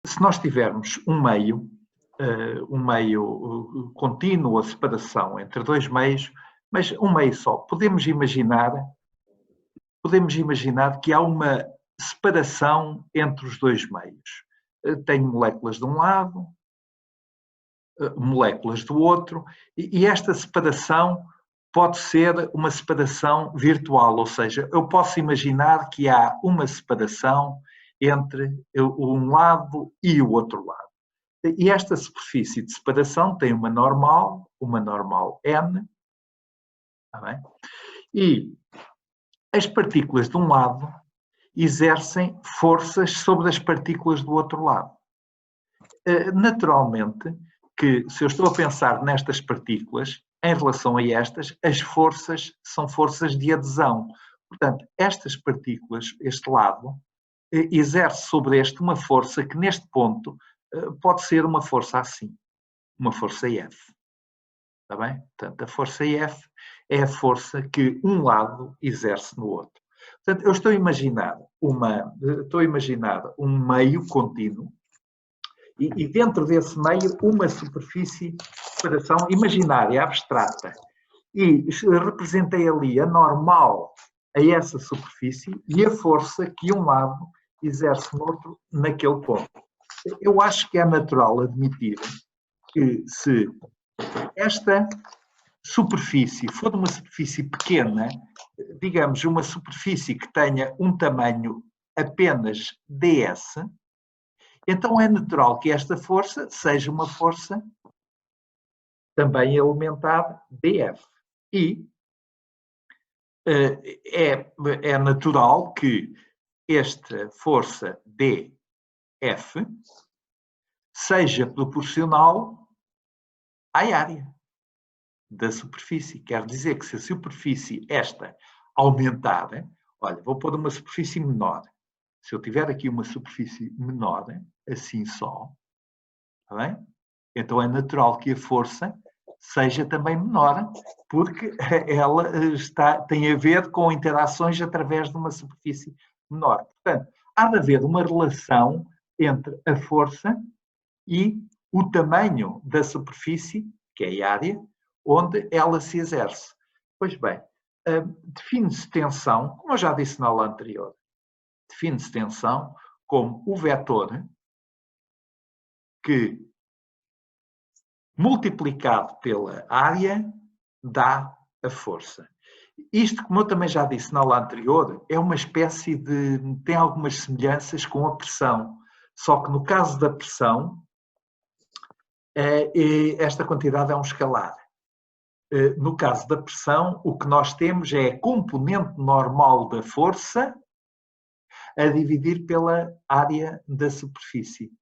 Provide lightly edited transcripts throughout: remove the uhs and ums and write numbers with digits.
Se nós tivermos um meio contínuo, a separação entre dois meios, mas um meio só, podemos imaginar que há uma separação entre os dois meios. Tenho moléculas de um lado, moléculas do outro, e esta separação pode ser uma separação virtual, ou seja, eu posso imaginar que há uma separação entre um lado e o outro lado. E esta superfície de separação tem uma normal N, está bem? E as partículas de um lado exercem forças sobre as partículas do outro lado. Naturalmente que, se eu estou a pensar nestas partículas, em relação a estas, as forças são forças de adesão. Portanto, estas partículas, este lado, exerce sobre este uma força que, neste ponto, pode ser uma força assim, uma força F. Está bem? Portanto, a força F é a força que um lado exerce no outro. Portanto, eu estou a imaginar um meio contínuo e dentro desse meio uma superfície de separação imaginária, abstrata. E representei ali a normal a essa superfície e a força que um lado exerce no outro naquele ponto. Eu acho que é natural admitir que se esta superfície for uma superfície pequena, digamos uma superfície que tenha um tamanho apenas ds, então é natural que esta força seja uma força também elementar dF. E é natural que esta força dF seja proporcional à área da superfície. Quer dizer que se a superfície esta aumentar, olha, vou pôr uma superfície menor. Se eu tiver aqui uma superfície menor, assim só, está bem? Então é natural que a força seja também menor, porque ela tem a ver com interações através de uma superfície menor. Portanto, há de haver uma relação entre a força e o tamanho da superfície, que é a área, onde ela se exerce. Pois bem, define-se tensão, como eu já disse na aula anterior, define-se tensão como o vetor que, multiplicado pela área, dá a força. Isto, como eu também já disse na aula anterior, é uma espécie de... tem algumas semelhanças com a pressão. Só que no caso da pressão, esta quantidade é um escalar. No caso da pressão, o que nós temos é a componente normal da força a dividir pela área da superfície.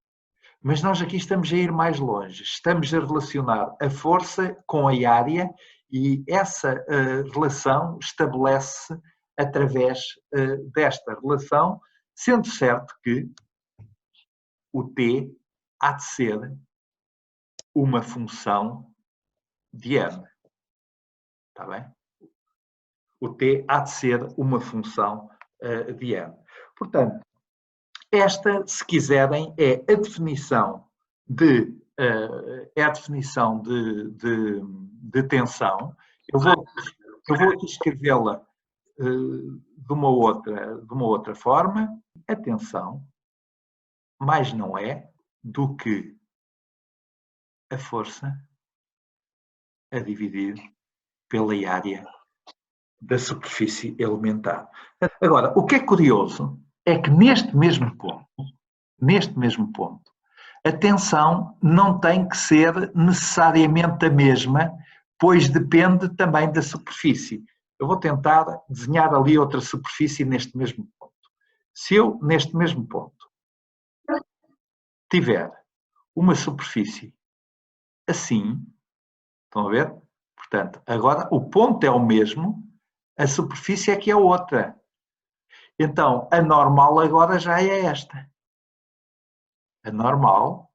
Mas nós aqui estamos a ir mais longe. Estamos a relacionar a força com a área e essa relação estabelece através desta relação, sendo certo que o T há de ser uma função de M. Está bem? O T há de ser uma função de M. Portanto, esta, se quiserem, é a definição de tensão. Eu vou aqui escrevê-la de uma outra forma. A tensão mais não é do que a força a dividir pela área da superfície elementar. Agora, o que é curioso é que neste mesmo ponto, a tensão não tem que ser necessariamente a mesma, pois depende também da superfície. Eu vou tentar desenhar ali outra superfície neste mesmo ponto. Se eu, neste mesmo ponto, tiver uma superfície assim, estão a ver? Portanto, agora o ponto é o mesmo, a superfície é que é outra. Então, a normal agora já é esta. A normal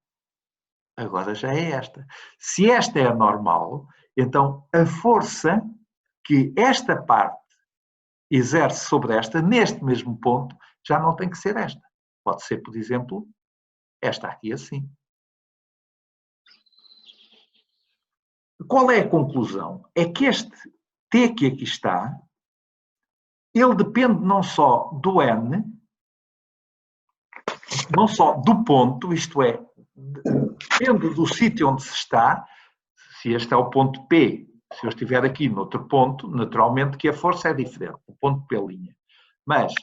agora já é esta. Se esta é a normal, então a força que esta parte exerce sobre esta, neste mesmo ponto, já não tem que ser esta. Pode ser, por exemplo, esta aqui assim. Qual é a conclusão? É que este t que aqui está, ele depende não só do n, não só do ponto, isto é, depende do sítio onde se está. Se este é o ponto P, se eu estiver aqui noutro ponto, naturalmente que a força é diferente, o ponto P'. Mas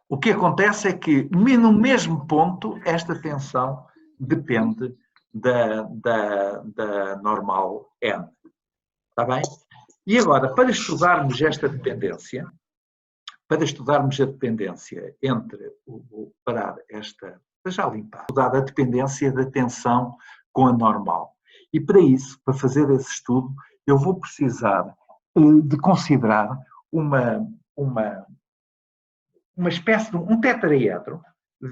o que acontece é que no mesmo ponto esta tensão depende da normal N. Está bem? E agora, para estudarmos esta dependência, para estudarmos a dependência entre, vou parar esta, para já limpar, estudar a dependência da tensão com a normal. E para isso, para fazer esse estudo, eu vou precisar de considerar uma espécie de um tetraedro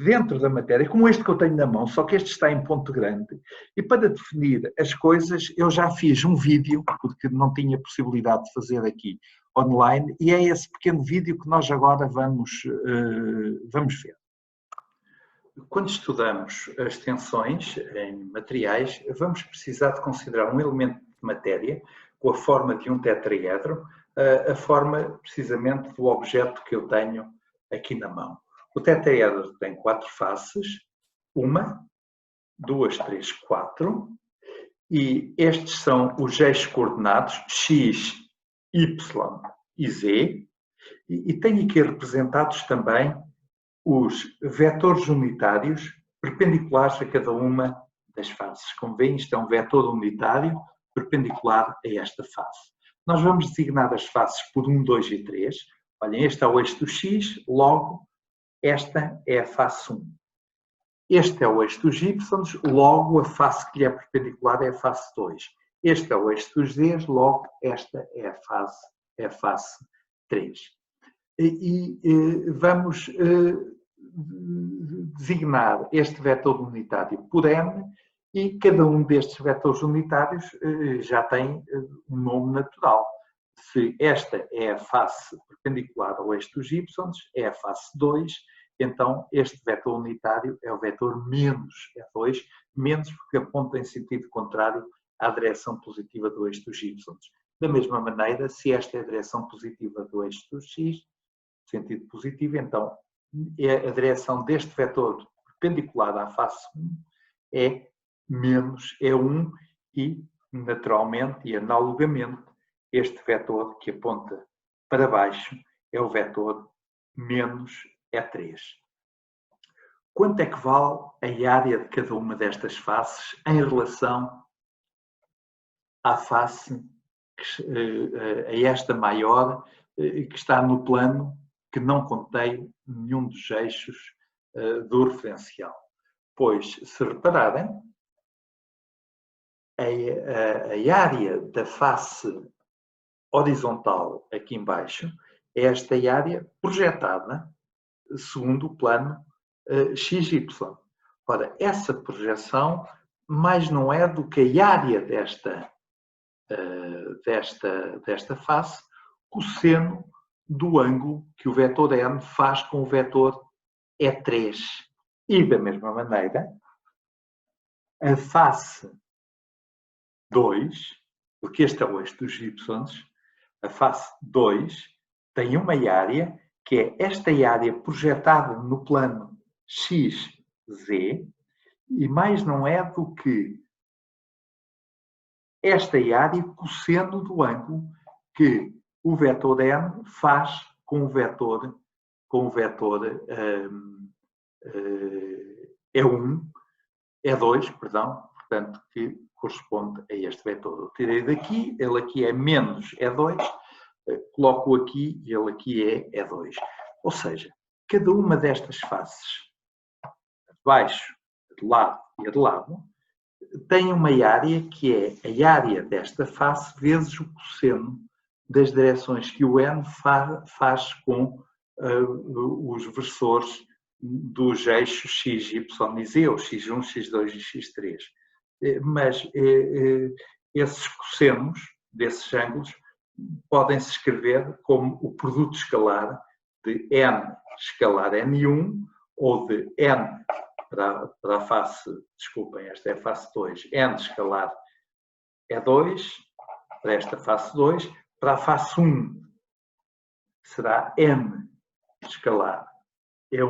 dentro da matéria, como este que eu tenho na mão, só que este está em ponto grande. E para definir as coisas, eu já fiz um vídeo, porque não tinha possibilidade de fazer aqui online, e é esse pequeno vídeo que nós agora vamos ver. Quando estudamos as tensões em materiais, vamos precisar de considerar um elemento de matéria com a forma de um tetraedro, a forma precisamente do objeto que eu tenho aqui na mão. O tetraedro tem 4 faces, 1, 2, 3, 4, e estes são os eixos coordenados x, y e z, e tenho aqui representados também os vetores unitários perpendiculares a cada uma das faces. Como veem, isto é um vetor unitário perpendicular a esta face. Nós vamos designar as faces por 1, 2 e 3. Olhem, este é o eixo do x, logo esta é a face 1. Este é o eixo dos y, logo a face que lhe é perpendicular é a face 2. Este é o eixo dos z, logo esta é a face 3. E vamos designar este vetor unitário por m, e cada um destes vetores unitários já tem um nome natural. Se esta é a face perpendicular ao eixo dos y, é a face 2, então este vetor unitário é o vetor menos E2, menos porque aponta em sentido contrário à direção positiva do eixo dos y. Da mesma maneira, se esta é a direção positiva do eixo do x, sentido positivo, então a direção deste vetor perpendicular à face 1 é menos E1 e, naturalmente e analogamente, este vetor que aponta para baixo é o vetor menos E3. Quanto é que vale a área de cada uma destas faces em relação à face, a esta maior, que está no plano que não contém nenhum dos eixos do referencial? Pois, se repararem, a área da face horizontal aqui embaixo é esta área projetada segundo o plano XY. Ora, essa projeção mais não é do que a área desta face cosseno do ângulo que o vetor n faz com o vetor E3. E, da mesma maneira, a face 2, porque este é o eixo dos y, a face 2 tem uma área que é esta área projetada no plano XZ, e mais não é do que esta área cosseno do ângulo que o vetor n faz com o vetor E1, E2, perdão, portanto, que corresponde a este vetor. Eu tirei daqui, ele aqui é menos E2, coloco aqui e ele aqui é E2. Ou seja, cada uma destas faces, de baixo, de lado e de lado, tem uma área que é a área desta face vezes o cosseno das direções que o n faz com os versores dos eixos x, y e z, ou x1, x2 e x3. Mas esses cossenos desses ângulos podem-se escrever como o produto escalar de n escalar n1 ou de n para a face, desculpem, esta é a face 2, n escalar é 2, para esta face 2, para a face 1 será n escalar é 1,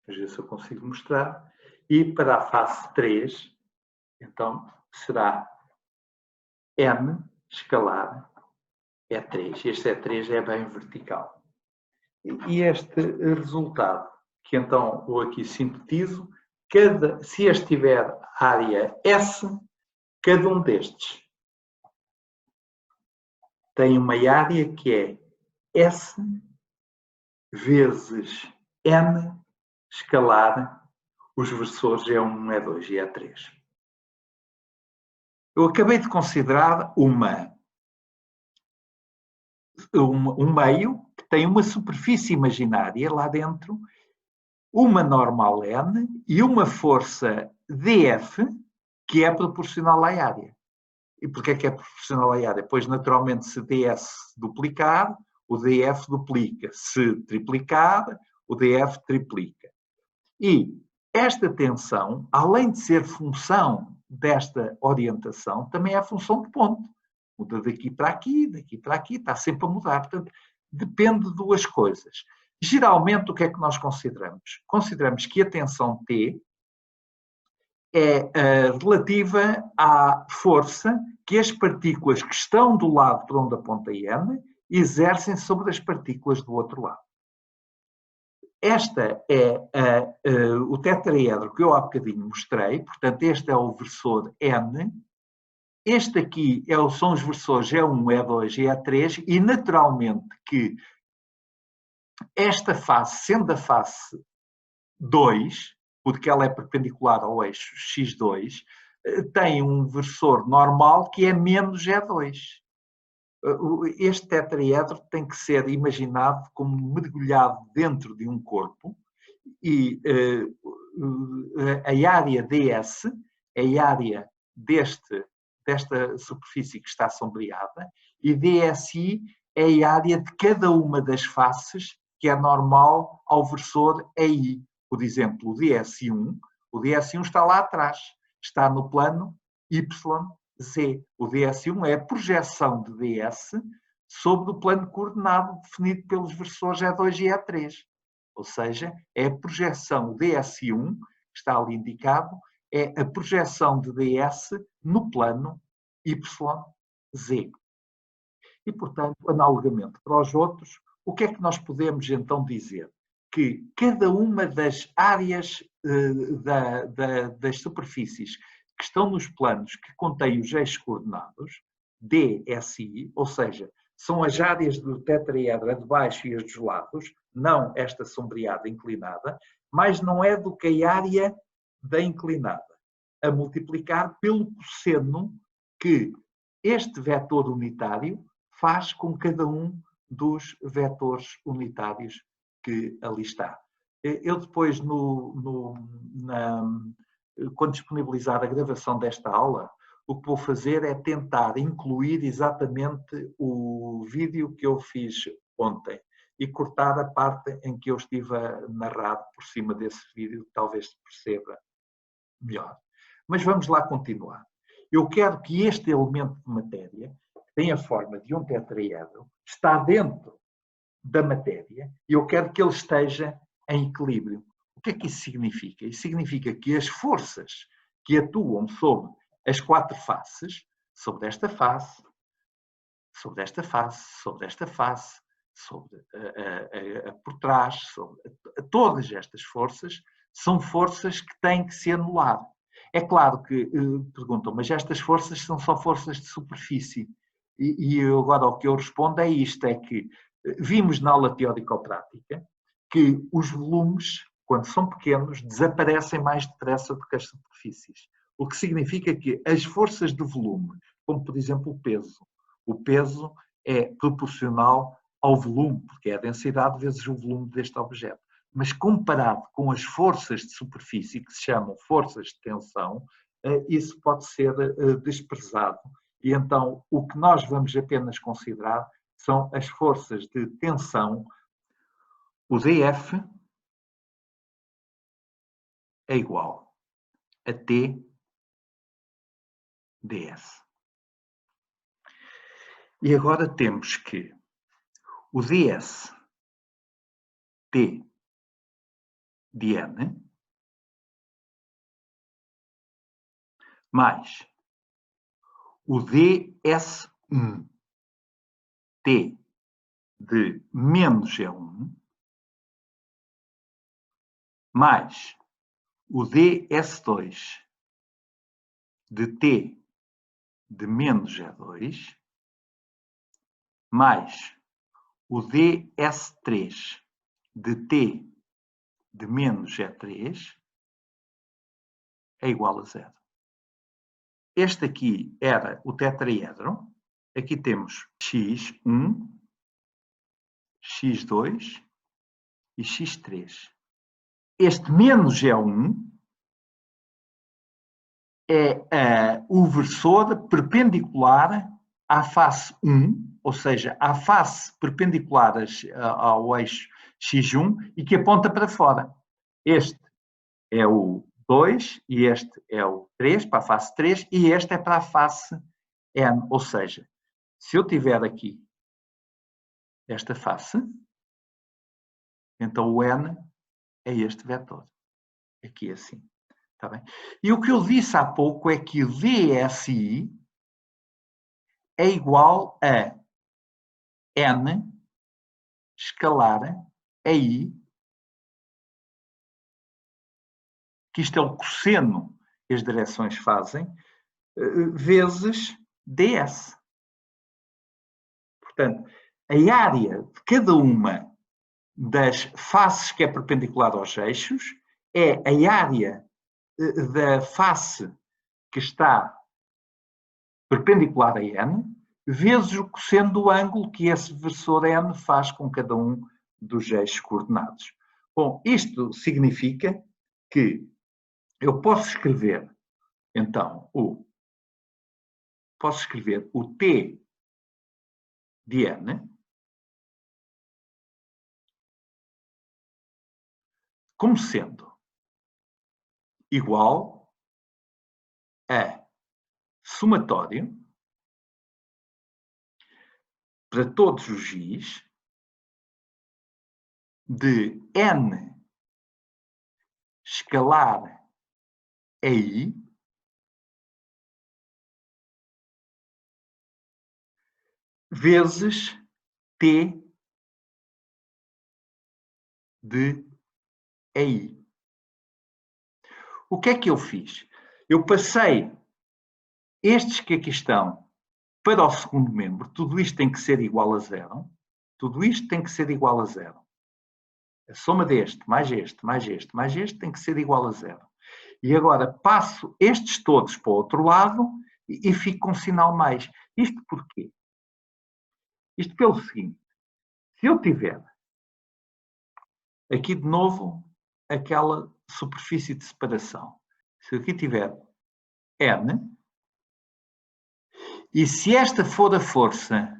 vamos ver se eu consigo mostrar, e para a face 3, então, será n escalar é 3. Este E3 é bem vertical. E este resultado, que então eu aqui sintetizo, se este tiver área S, cada um destes tem uma área que é S vezes N escalar os versores E1, E2 e E3. Eu acabei de considerar um meio que tem uma superfície imaginária lá dentro, uma normal N e uma força dF que é proporcional à área. E porquê é que é proporcional à área? Pois, naturalmente, se ds duplicar, o df duplica. Se triplicar, o df triplica. E esta tensão, além de ser função desta orientação, também é função de ponto. Muda daqui para aqui, está sempre a mudar. Portanto, depende de duas coisas. Geralmente, o que é que nós consideramos? Consideramos que a tensão T é relativa à força que as partículas que estão do lado para onde aponta N exercem sobre as partículas do outro lado. Esta é o tetraedro que eu há bocadinho mostrei, portanto, este é o versor N. Este aqui são os versores E1, E2 e E3, e naturalmente que esta face, sendo a face 2, porque ela é perpendicular ao eixo x2, tem um versor normal que é menos E2. Este tetraedro tem que ser imaginado como mergulhado dentro de um corpo e a área ds é a área desta superfície que está sombreada e dsi é a área de cada uma das faces que é normal ao versor EI. Por exemplo, o DS1 está lá atrás, está no plano YZ. O DS1 é a projeção de DS sobre o plano coordenado definido pelos versores E2 e E3. Ou seja, é a projeção, o DS1, que está ali indicado, é a projeção de DS no plano YZ. E, portanto, analogamente para os outros, o que é que nós podemos então dizer? Que cada uma das áreas das superfícies que estão nos planos que contêm os eixos coordenados, D, S e I, ou seja, são as áreas do tetraedro a de baixo e as dos lados, não esta sombreada inclinada, mas não é do que a área da inclinada, a multiplicar pelo cosseno que este vetor unitário faz com cada um dos vetores unitários que ali está. Eu depois, quando disponibilizar a gravação desta aula, o que vou fazer é tentar incluir exatamente o vídeo que eu fiz ontem e cortar a parte em que eu estive a narrar por cima desse vídeo, talvez se perceba melhor. Mas vamos lá continuar. Eu quero que este elemento de matéria, que tem a forma de um tetraedro, está dentro da matéria e eu quero que ele esteja em equilíbrio. O que é que isso significa? Isso significa que as forças que atuam sobre as quatro faces, sobre esta face, sobre esta face, sobre esta face, sobre por trás, sobre todas estas forças, são forças que têm que se anular. É claro que perguntam, mas estas forças são só forças de superfície. E agora o que eu respondo é isto, é que vimos na aula teórico-prática que os volumes, quando são pequenos, desaparecem mais depressa do que as superfícies. O que significa que as forças de volume, como por exemplo o peso é proporcional ao volume, porque é a densidade vezes o volume deste objeto. Mas comparado com as forças de superfície, que se chamam forças de tensão, isso pode ser desprezado. E então o que nós vamos apenas considerar são as forças de tensão, o dF é igual a T ds. E agora temos que o ds T de n mais o ds1 T de menos G1 mais o ds2 de T de menos G2 mais o ds3 de T de menos G3 é igual a zero. Este aqui era o tetraedro. Aqui temos x1, x2 e x3. Este menos G1 é o versor perpendicular à face 1, ou seja, à face perpendicular ao eixo x1 e que aponta para fora. Este é o 2 e este é o 3, para a face 3, e este é para a face n. Ou seja, se eu tiver aqui esta face, então o n é este vetor. Aqui assim. Está bem? E o que eu disse há pouco é que o DSI é igual a n escalar a i, que isto é o cosseno que as direções fazem, vezes ds. Portanto, a área de cada uma das faces que é perpendicular aos eixos é a área da face que está perpendicular a n, vezes o cosseno do ângulo que esse versor n faz com cada um dos eixos coordenados. Bom, isto significa que eu posso escrever, então, o T de n como sendo igual a somatório para todos os gi's de n escalar a i vezes t de i. O que é que eu fiz? Eu passei estes que aqui estão para o segundo membro. Tudo isto tem que ser igual a zero. Tudo isto tem que ser igual a zero. A soma deste, mais este, mais este, mais este, tem que ser igual a zero. E agora passo estes todos para o outro lado e fico com um sinal mais. Isto porquê? Isto pelo seguinte. Se eu tiver aqui de novo aquela superfície de separação. Se aqui tiver n, e se esta for a força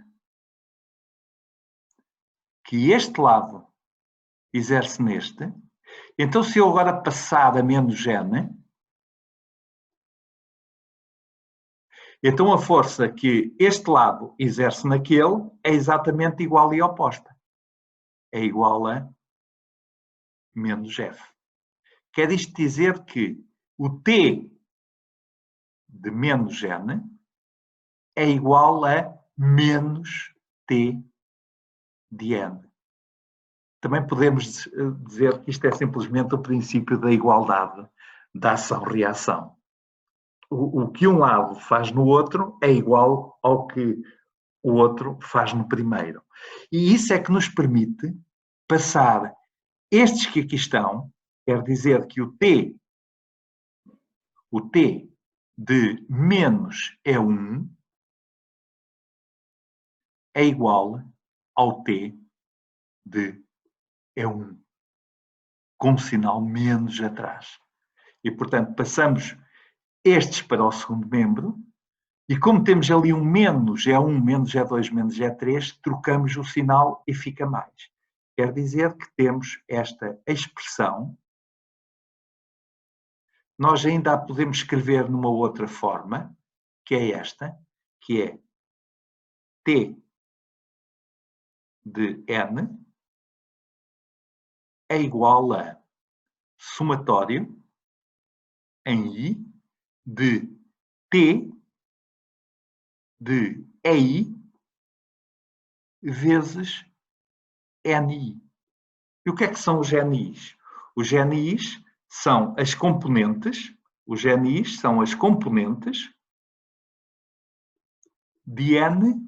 que este lado exerce neste, então se eu agora passar a menos n, então a força que este lado exerce naquele é exatamente igual e oposta. É igual a menos F. Quer isto dizer que o T de menos n é igual a menos T de n. Também podemos dizer que isto é simplesmente o princípio da igualdade da ação-reação. O que um lado faz no outro é igual ao que o outro faz no primeiro. E isso é que nos permite passar estes que aqui estão, quer dizer que o T de menos E1 é igual ao T de E1, com um sinal menos atrás. E, portanto, passamos estes para o segundo membro, e como temos ali um menos E1, menos E2, menos E3, trocamos o sinal e fica mais. Quer dizer que temos esta expressão nós ainda a podemos escrever numa outra forma, que é esta, que é T de N é igual a somatório em I de T de EI vezes NI. E o que é que são os NIs? Os NIs são as componentes, de N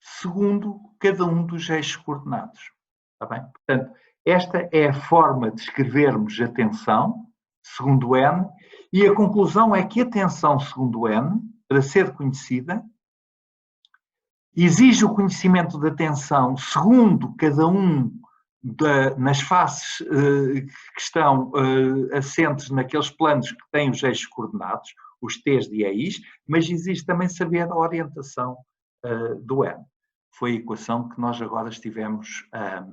segundo cada um dos eixos coordenados. Está bem? Portanto, esta é a forma de escrevermos a tensão segundo N, e a conclusão é que a tensão segundo N, para ser conhecida, exige o conhecimento da tensão segundo cada um nas faces que estão assentes naqueles planos que têm os eixos coordenados, os T's de EIs, mas exige também saber a orientação do N. Foi a equação que nós agora estivemos a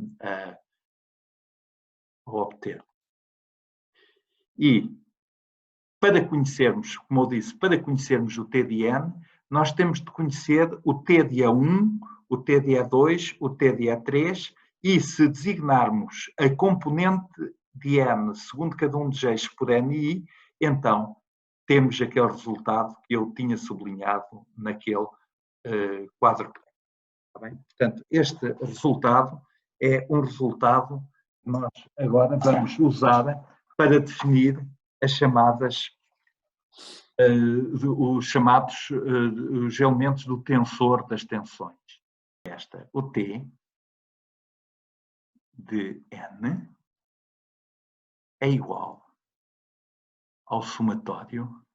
obter. E para conhecermos, como eu disse, para conhecermos o T de N, nós temos de conhecer o T de E1, o T de E2, o T de E3, e se designarmos a componente de N segundo cada um dos eixos por NI, então temos aquele resultado que eu tinha sublinhado naquele quadro. Está bem? Portanto, este resultado é um resultado que nós agora vamos usar para definir as chamadas, os elementos do tensor das tensões. O T de N é igual ao somatório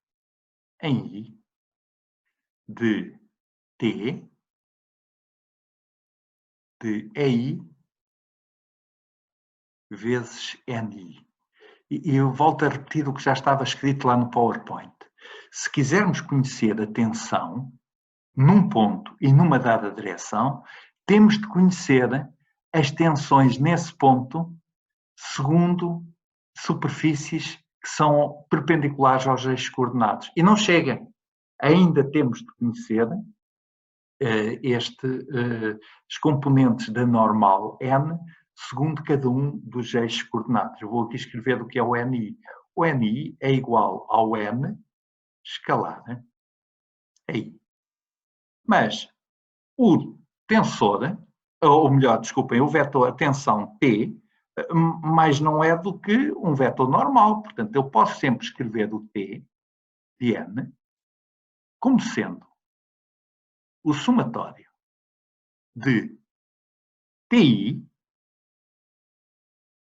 em I de T de EI vezes NI. E eu volto a repetir o que já estava escrito lá no PowerPoint. Se quisermos conhecer a tensão num ponto e numa dada direção, temos de conhecer as tensões nesse ponto segundo superfícies que são perpendiculares aos eixos coordenados. E não chega. Ainda temos de conhecer as componentes da normal N segundo cada um dos eixos coordenados. Eu vou aqui escrever o que é o NI. O NI é igual ao N escalar I. Mas o tensor, ou melhor, desculpem, o vetor, a tensão T, mais não é do que um vetor normal. Portanto, eu posso sempre escrever o T de N como sendo o somatório de TI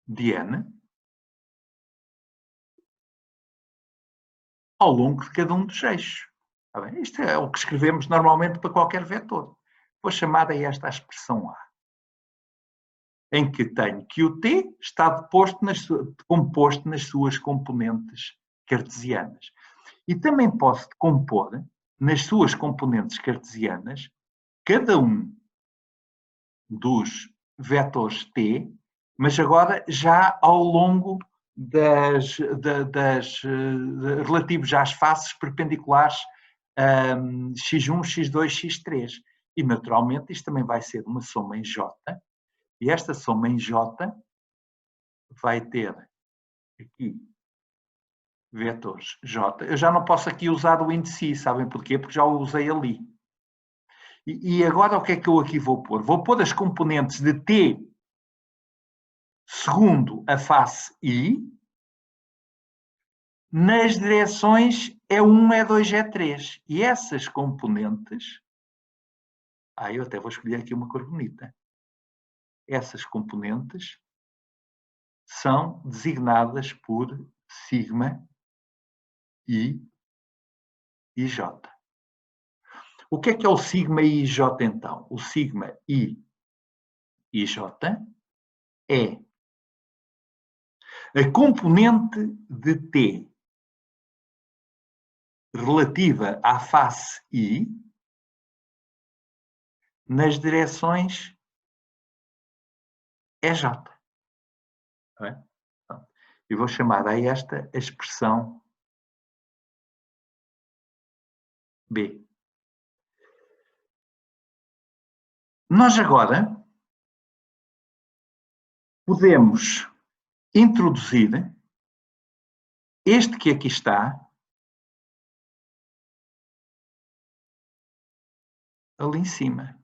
de N ao longo de cada um dos eixos. Tá bem? Isto é o que escrevemos normalmente para qualquer vetor. Vou chamar a esta a expressão A, em que tenho que o T está composto nas suas componentes cartesianas. E também posso decompor nas suas componentes cartesianas cada um dos vetores T, mas agora já ao longo relativos às faces perpendiculares x1, x2, x3. E, naturalmente, isto também vai ser uma soma em J, e esta soma em J vai ter aqui vetores J. Eu já não posso aqui usar o índice, sabem porquê? Porque já o usei ali. E agora o que é que eu aqui vou pôr? Vou pôr as componentes de T segundo a face I nas direções E1, E2, E3. E essas componentes... eu até vou escolher aqui uma cor bonita. Essas componentes são designadas por sigma I e J. O que é o sigma I e J, então? O sigma I e J é a componente de T relativa à face I nas direções EJ. Eu vou chamar a esta a expressão B. Nós agora podemos introduzir este que aqui está ali em cima.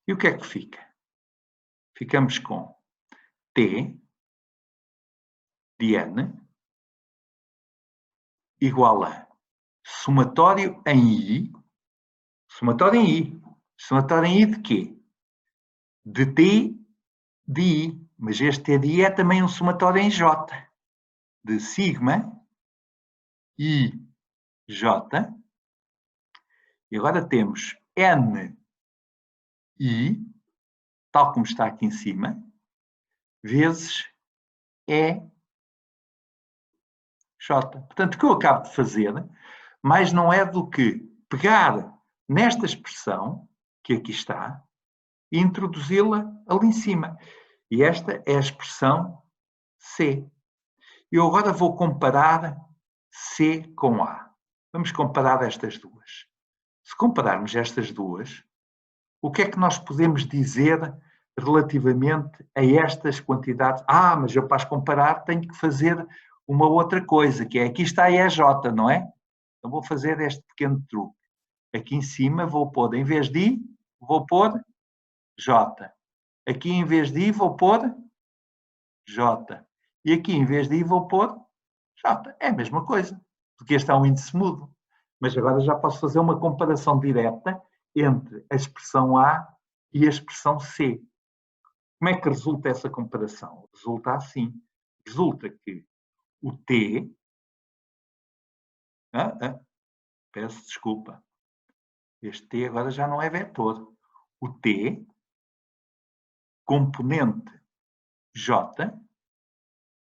E o que é que fica? Ficamos com T de N igual a somatório em I. Somatório em I. Somatório em I de quê? De T de I. Mas este T de I é também um somatório em J. De sigma I J. E agora temos N I, tal como está aqui em cima, vezes E J. Portanto, o que eu acabo de fazer, mais não é do que pegar nesta expressão, que aqui está, e introduzi-la ali em cima. E esta é a expressão C. Eu agora vou comparar C com A. Vamos comparar estas duas. Se compararmos estas duas, o que é que nós podemos dizer relativamente a estas quantidades? Ah, mas eu para as comparar tenho que fazer uma outra coisa, que é aqui está a EJ, não é? Então vou fazer este pequeno truque. Aqui em cima vou pôr, em vez de I, vou pôr J. Aqui em vez de I vou pôr J. E aqui em vez de I vou pôr J. É a mesma coisa, porque este é um índice mudo. Mas agora já posso fazer uma comparação direta entre a expressão A e a expressão C. Como é que resulta essa comparação? Resulta assim. Resulta que o T... peço desculpa. Este T agora já não é vetor. O T, componente J,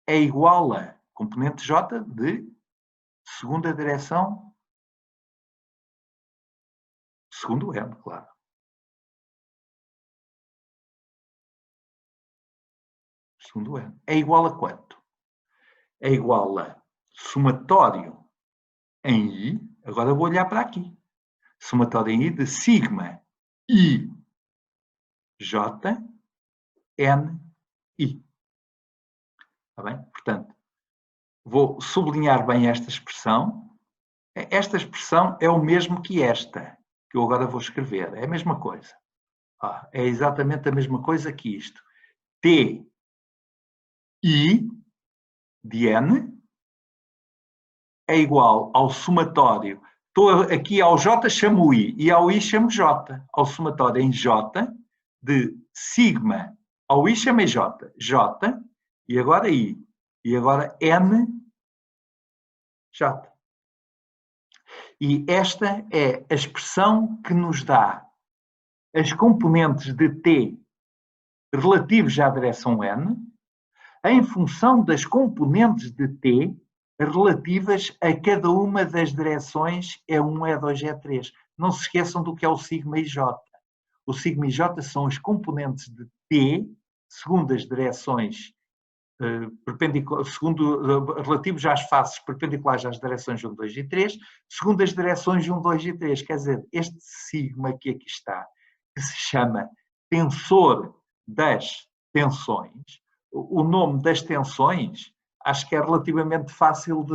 é igual a componente J de segunda direção, segundo N, claro. Segundo N. É igual a quanto? É igual a somatório em I, agora vou olhar para aqui. Somatório em I de sigma I J N I. Está bem? Portanto, vou sublinhar bem esta expressão. Esta expressão é o mesmo que esta, que eu agora vou escrever. É a mesma coisa. É exatamente a mesma coisa que isto. T I de N é igual ao somatório. Estou aqui ao J chamo I e ao I chamo J. Ao somatório em J de sigma ao I chamei J. J e agora I. E agora N J. E esta é a expressão que nos dá as componentes de T relativos à direção N em função das componentes de T relativas a cada uma das direções E1, E2, E3. Não se esqueçam do que é o sigma e J. O sigma e J são as componentes de T, segundo as direções relativos às faces perpendiculares às direções 1, 2 e 3, segundo as direções 1, 2 e 3. Quer dizer, este sigma que aqui está, que se chama tensor das tensões, o nome das tensões acho que é relativamente fácil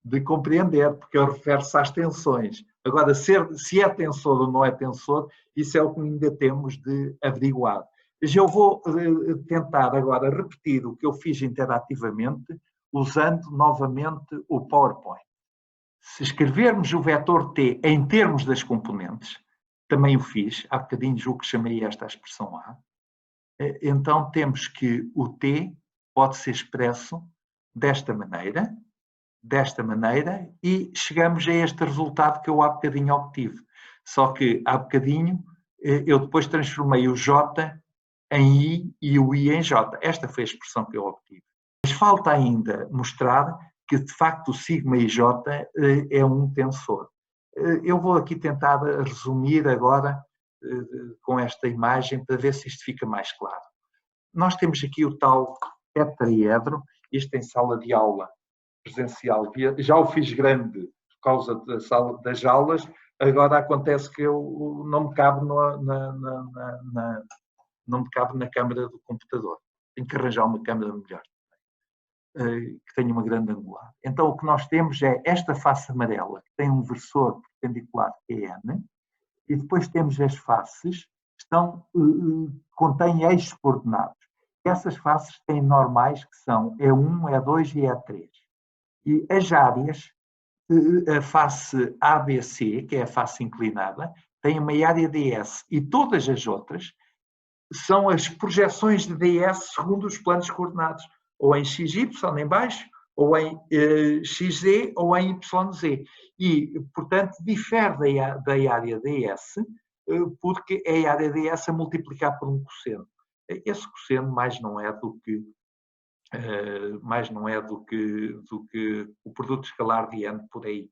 de compreender, porque refere-se às tensões. Agora, se é tensor ou não é tensor, isso é o que ainda temos de averiguar. Mas eu vou tentar agora repetir o que eu fiz interativamente, usando novamente o PowerPoint. Se escrevermos o vetor T em termos das componentes, também o fiz, há bocadinho julgo que chamei esta a expressão A, então temos que o T pode ser expresso desta maneira, e chegamos a este resultado que eu há bocadinho obtive. Só que há bocadinho eu depois transformei o J em I e o I em J. Esta foi a expressão que eu obtive. Mas falta ainda mostrar que, de facto, o sigma e J é um tensor. Eu vou aqui tentar resumir agora com esta imagem para ver se isto fica mais claro. Nós temos aqui o tal tetraedro, isto em sala de aula presencial, já o fiz grande causa das aulas, agora acontece que eu não me cabe não me cabe na câmara do computador. Tenho que arranjar uma câmara melhor, que tenha uma grande angular. Então o que nós temos é esta face amarela, que tem um versor perpendicular que é N, e depois temos as faces que contêm eixos coordenados. E essas faces têm normais que são E1, E2 e E3. E as áreas, a face ABC, que é a face inclinada, tem uma área DS, e todas as outras são as projeções de DS segundo os planos coordenados, ou em XY em baixo, ou em XZ, ou em YZ. E, portanto, difere da área DS, porque é a área DS a multiplicar por um cosseno. Esse cosseno mais não é do que o produto escalar de N por aí.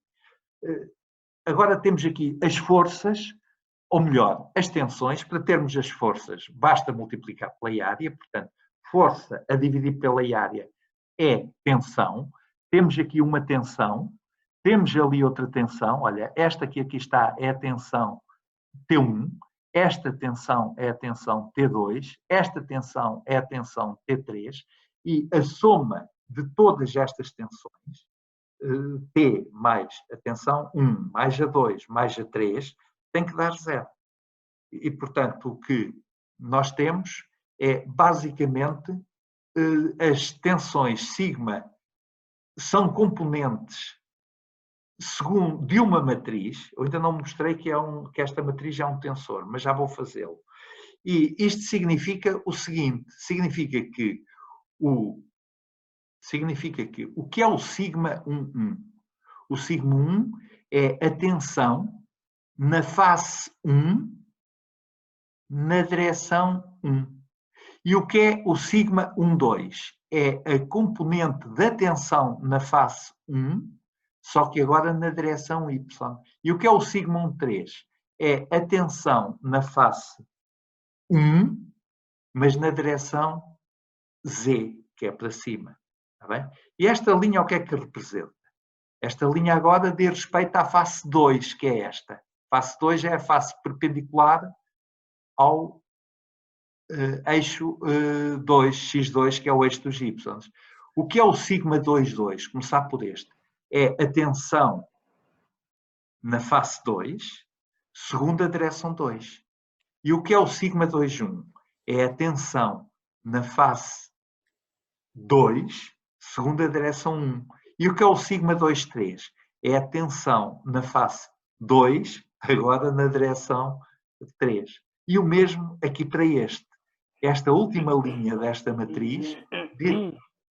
Agora temos aqui as forças, ou melhor, as tensões. Para termos as forças, basta multiplicar pela área. Portanto, força a dividir pela área é tensão. Temos aqui uma tensão, temos ali outra tensão. Olha, esta que aqui está é a tensão T1, esta tensão é a tensão T2, esta tensão é a tensão T3, e a soma de todas estas tensões, T mais a tensão 1, mais a 2, mais a 3, tem que dar 0. E, portanto, o que nós temos é, basicamente, as tensões sigma são componentes segundo de uma matriz. Eu ainda não mostrei que esta matriz é um tensor, mas já vou fazê-lo. E isto significa o seguinte, significa que o que é o sigma 1,1? O sigma 1 é a tensão na face 1 na direção 1. E o que é o sigma 1,2? É a componente da tensão na face 1, só que agora na direção Y. E o que é o sigma 1,3? É a tensão na face 1, mas na direção Z, que é para cima. Está bem? E esta linha o que é que representa? Esta linha agora diz respeito à face 2, que é esta. Face 2 é a face perpendicular ao eixo 2, x2, que é o eixo dos y. O que é o sigma 2,2? Começar por este. É a tensão na face 2, segundo a direção 2. E o que é o sigma 2,1? É a tensão na face 2, segundo a direção 1. E o que é o sigma 2,3? É a tensão na face 2, agora na direção 3. E o mesmo aqui para este. Esta última linha desta matriz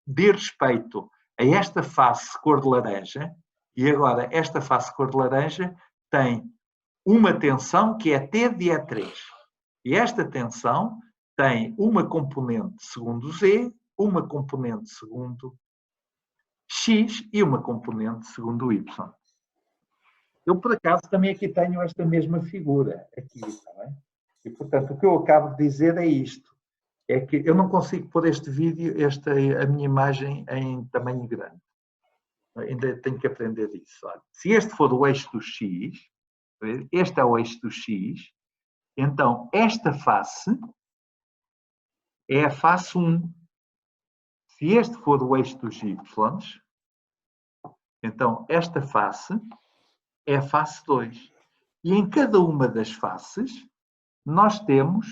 diz respeito a esta face cor de laranja, e agora esta face cor de laranja tem uma tensão que é T de E3. E esta tensão tem uma componente segundo Z, uma componente segundo X e uma componente segundo Y. Eu, por acaso, também aqui tenho esta mesma figura. Aqui, está bem? E, portanto, o que eu acabo de dizer é isto. É que eu não consigo pôr este vídeo, a minha imagem, em tamanho grande. Ainda tenho que aprender isso. Olha, se este for o eixo do X, este é o eixo do X, então esta face é a face 1. Se este for o eixo dos Y, então esta face é a face 2. E em cada uma das faces, nós temos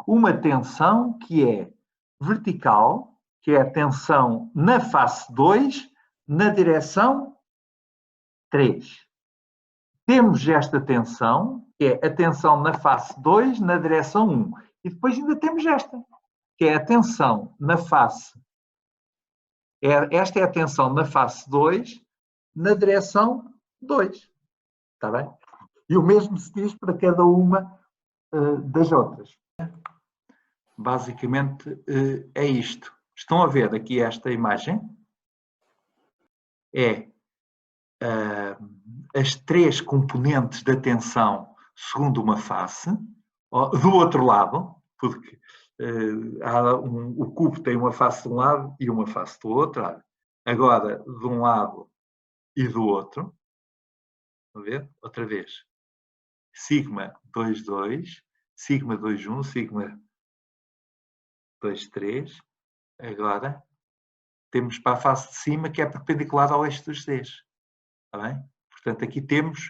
uma tensão que é vertical, que é a tensão na face 2, na direção 3. Temos esta tensão, que é a tensão na face 2, na direção 1. E depois ainda temos esta, que é a tensão na face. Esta é a tensão na face 2, na direção 2. Está bem? E o mesmo se diz para cada uma das outras. Basicamente é isto. Estão a ver aqui esta imagem? É as três componentes da tensão segundo uma face. Do outro lado, porque o cubo tem uma face de um lado e uma face do outro. Agora, de um lado e do outro. Estão a ver? Outra vez. Sigma 2, 2, sigma 2, 1, sigma 2, 3. Agora, temos para a face de cima que é perpendicular ao eixo dos Ds. Está bem? Portanto, aqui temos,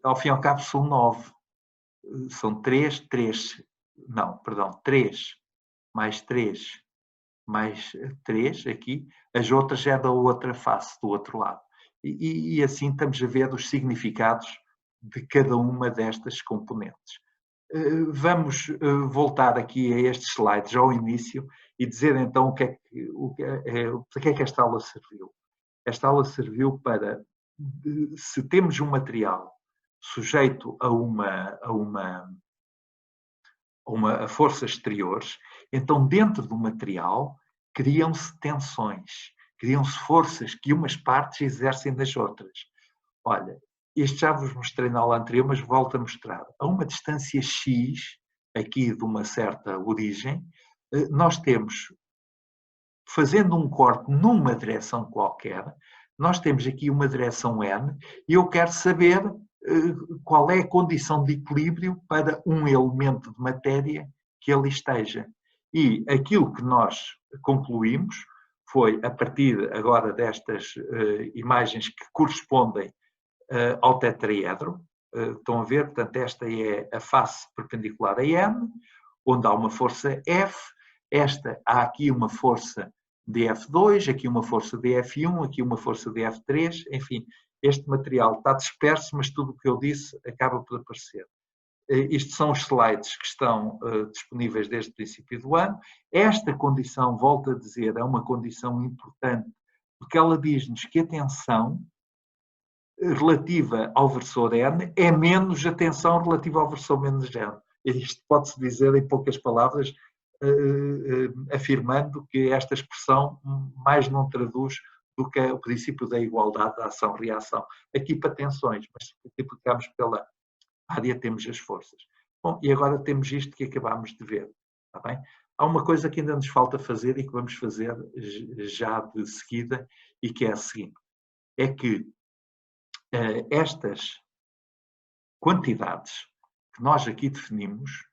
ao fim e ao cabo, são 9. São 3, 3. Não, perdão, 3 mais 3 mais 3 aqui. As outras é da outra face, do outro lado. E assim estamos a ver os significados de cada uma destas componentes. Vamos voltar aqui a estes slides ao início e dizer então para que é que esta aula serviu. Esta aula serviu para, se temos um material sujeito a forças exteriores, então dentro do material criam-se tensões, criam-se forças que umas partes exercem nas outras. Olha, isto já vos mostrei na aula anterior, mas volto a mostrar. A uma distância x, aqui de uma certa origem, nós temos, fazendo um corte numa direção qualquer, nós temos aqui uma direção n e eu quero saber qual é a condição de equilíbrio para um elemento de matéria que ali esteja. E aquilo que nós concluímos foi, a partir agora destas imagens que correspondem ao tetraedro, estão a ver, portanto, esta é a face perpendicular a N, onde há uma força F, há aqui uma força de F2, aqui uma força de F1, aqui uma força de F3, enfim, este material está disperso, mas tudo o que eu disse acaba por aparecer. Isto são os slides que estão disponíveis desde o princípio do ano. Esta condição, volto a dizer, é uma condição importante, porque ela diz-nos que a tensão relativa ao versor N é menos a tensão relativa ao versor menos N. Isto pode-se dizer em poucas palavras, afirmando que esta expressão mais não traduz do que o princípio da igualdade da ação-reação. Aqui para tensões, mas se multiplicamos pela área temos as forças. Bom, e agora temos isto que acabámos de ver. Está bem? Há uma coisa que ainda nos falta fazer e que vamos fazer já de seguida e que é a seguinte. É que estas quantidades que nós aqui definimos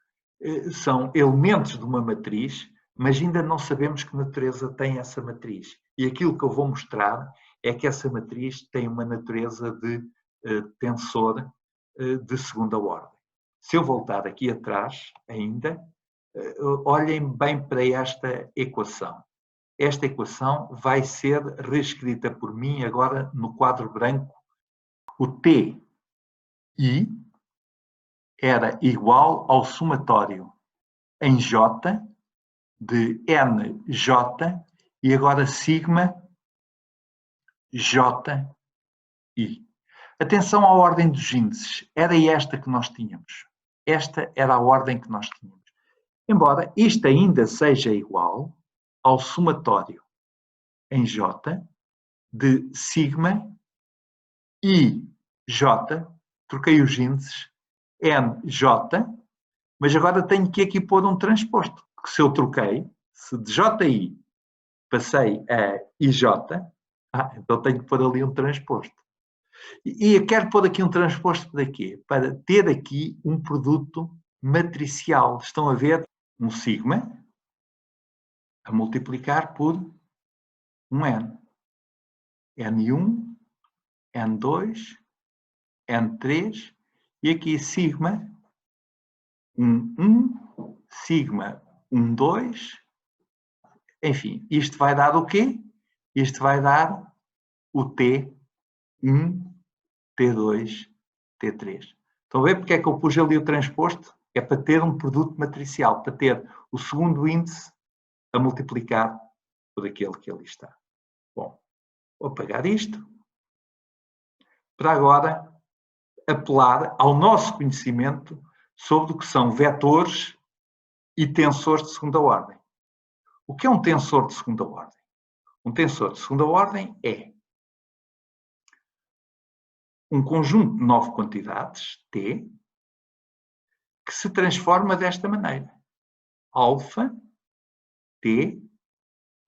são elementos de uma matriz, mas ainda não sabemos que natureza tem essa matriz. E aquilo que eu vou mostrar é que essa matriz tem uma natureza de tensor de segunda ordem. Se eu voltar aqui atrás ainda, olhem bem para esta equação. Esta equação vai ser reescrita por mim agora no quadro branco. O TI era igual ao somatório em J de NJ e agora sigma JI. Atenção à ordem dos índices. Era esta que nós tínhamos. Esta era a ordem que nós tínhamos. Embora isto ainda seja igual ao somatório em J de sigma IJ, troquei os índices, NJ, mas agora tenho que aqui pôr um transposto, porque se eu troquei, se de JI passei a IJ, então tenho que pôr ali um transposto. E eu quero pôr aqui um transposto para quê? Para ter aqui um produto matricial. Estão a ver um sigma a multiplicar por um N. N1, N2, N3 e aqui sigma 1, sigma 1, 2. Enfim, isto vai dar o quê? Isto vai dar o T1, T2, T3. Estão a ver porque é que eu pus ali o transposto? É para ter um produto matricial, para ter o segundo índice a multiplicar por aquele que ali está. Bom, vou apagar isto. Para agora apelar ao nosso conhecimento sobre o que são vetores e tensores de segunda ordem. O que é um tensor de segunda ordem? Um tensor de segunda ordem é um conjunto de 9 quantidades, T, que se transforma desta maneira. Alfa, T,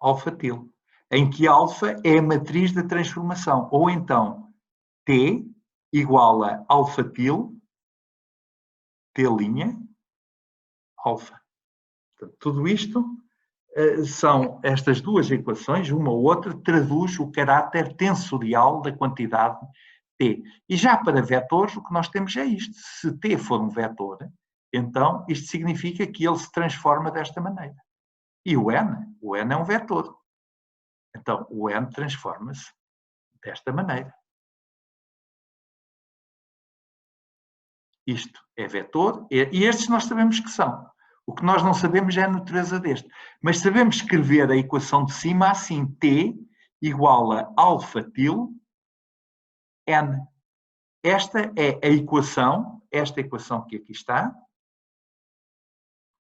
alfatil. Em que alfa é a matriz da transformação. Ou então, T igual a alfa-til, T', alfa. Portanto, tudo isto são estas duas equações, uma ou outra, traduz o caráter tensorial da quantidade T. E já para vetores, o que nós temos é isto. Se T for um vetor, então isto significa que ele se transforma desta maneira. E o N é um vetor. Então, o N transforma-se desta maneira. Isto é vetor, e estes nós sabemos que são. O que nós não sabemos é a natureza deste. Mas sabemos escrever a equação de cima assim, T igual a alfa-til N. Esta é a equação, esta equação que aqui está,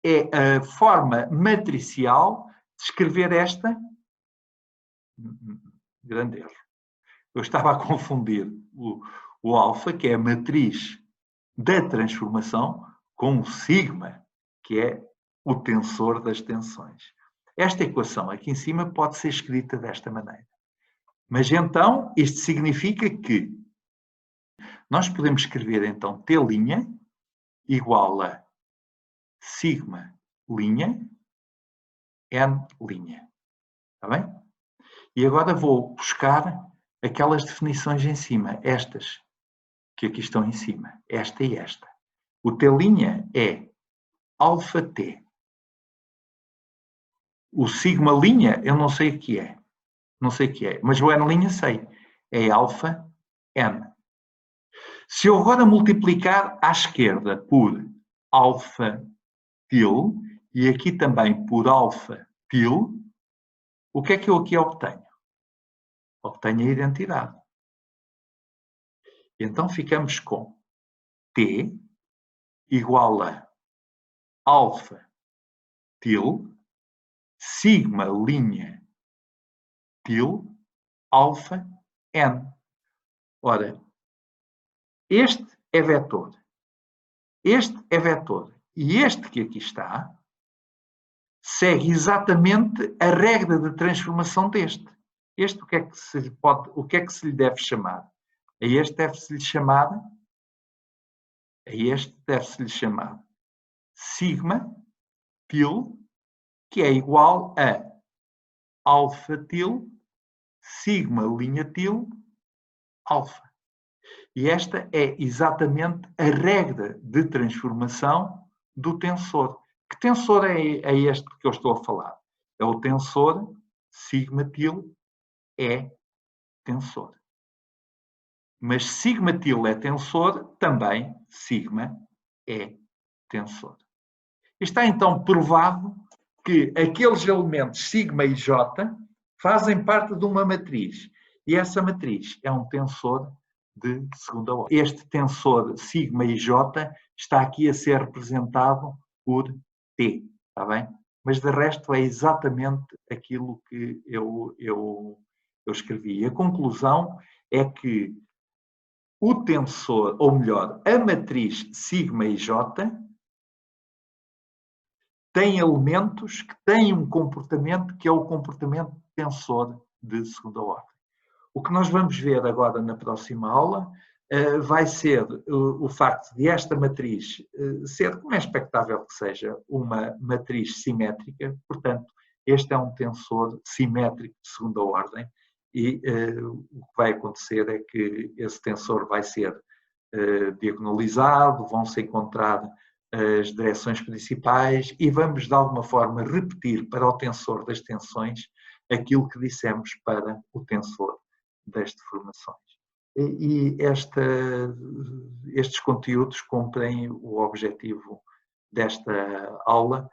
é a forma matricial de escrever esta. Grande erro. Eu estava a confundir o alfa, que é a matriz da transformação, com o sigma, que é o tensor das tensões. Esta equação aqui em cima pode ser escrita desta maneira. Mas então, isto significa que nós podemos escrever então T' igual a sigma linha N linha. Está bem? E agora vou buscar aquelas definições em cima, estas que aqui estão em cima, esta e esta. O T' é alfa T. O sigma linha, eu não sei o que é. Não sei o que é. Mas o N' sei. É alfa N. Se eu agora multiplicar à esquerda por alfa til e aqui também por alfa til, o que é que eu aqui obtenho? Obtenho a identidade. Então ficamos com T igual a alfa til sigma linha til alfa N. Ora, este é vetor. Este é vetor. E este que aqui está segue exatamente a regra de transformação deste. Este, o que é que se lhe deve chamar? A este deve-se-lhe chamar sigma til, que é igual a alfa til sigma linha til alfa. E esta é exatamente a regra de transformação do tensor. Que tensor é este que eu estou a falar? É o tensor sigma til é tensor. Mas sigma til é tensor, também sigma é tensor. Está então provado que aqueles elementos sigma e j fazem parte de uma matriz. E essa matriz é um tensor de segunda ordem. Este tensor sigma e j está aqui a ser representado por T, está bem? Mas de resto é exatamente aquilo que eu escrevi. A conclusão é que o tensor, ou melhor, a matriz sigma e j tem elementos que têm um comportamento que é o comportamento tensor de segunda ordem. O que nós vamos ver agora na próxima aula vai ser o facto de esta matriz ser, como é expectável que seja, uma matriz simétrica, portanto, este é um tensor simétrico de segunda ordem e o que vai acontecer é que esse tensor vai ser diagonalizado, vão-se encontrar as direções principais e vamos de alguma forma repetir para o tensor das tensões aquilo que dissemos para o tensor das deformações. E estes conteúdos cumprem o objetivo desta aula